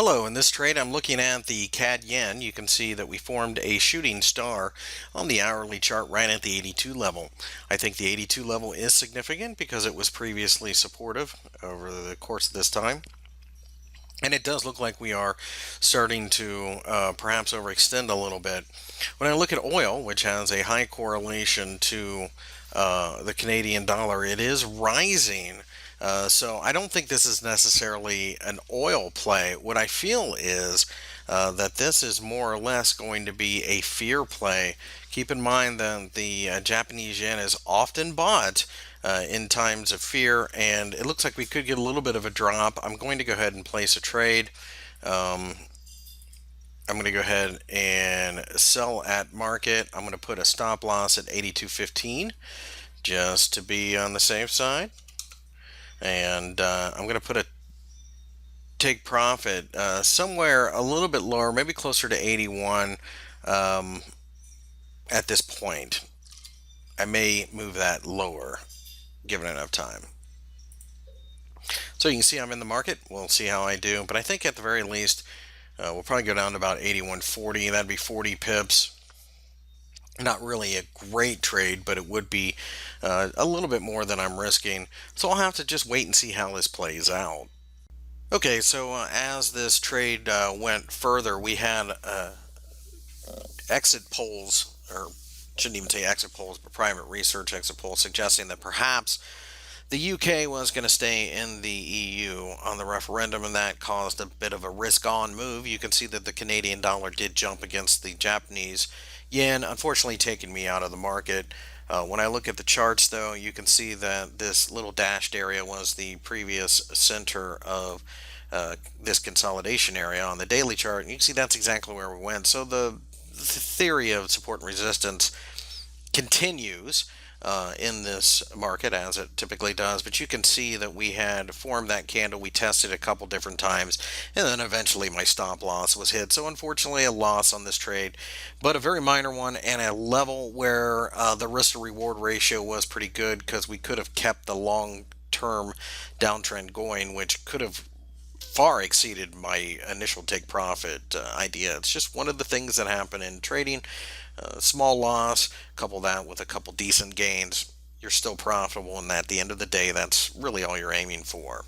Hello, in this trade I'm looking at the CAD yen. You can see that we formed a shooting star on the hourly chart right at the 82 level. I think the 82 level is significant because it was previously supportive over the course of this time. And it does look like we are starting to perhaps overextend a little bit. When I look at oil, which has a high correlation to the Canadian dollar, it is rising. So I don't think this is necessarily an oil play. What I feel is that this is more or less going to be a fear play. Keep in mind that the Japanese yen is often bought in times of fear, and it looks like we could get a little bit of a drop. I'm going to go ahead and place a trade. Um, I'm going to go ahead and sell at market. I'm going to put a stop loss at 82.15 just to be on the safe side. And I'm going to put a take profit somewhere a little bit lower, maybe closer to 81 um, at this point. I may move that lower given enough time. So you can see I'm in the market. We'll see how I do. But I think at the very least, we'll probably go down to about 81.40. That'd be 40 pips. Not really a great trade, but it would be a little bit more than I'm risking. So I'll have to just wait and see how this plays out. Okay, so as this trade went further, we had exit polls, or shouldn't even say exit polls, but private research exit polls suggesting that perhaps the UK was going to stay in the EU on the referendum, and that caused a bit of a risk-on move. You can see that the Canadian dollar did jump against the Japanese yen, unfortunately taking me out of the market. When I look at the charts, though, you can see that this little dashed area was the previous center of this consolidation area on the daily chart. And you can see that's exactly where we went. So the theory of support and resistance continues in this market as it typically does, but you can see that we had formed that candle. We tested a couple different times, and then eventually my stop loss was hit. So unfortunately a loss on this trade, but a very minor one, and a level where the risk to reward ratio was pretty good because we could have kept the long term downtrend going, which could have far exceeded my initial take profit idea. It's just one of the things that happen in trading. Small loss, couple that with a couple decent gains, you're still profitable, and at the end of the day, that's really all you're aiming for.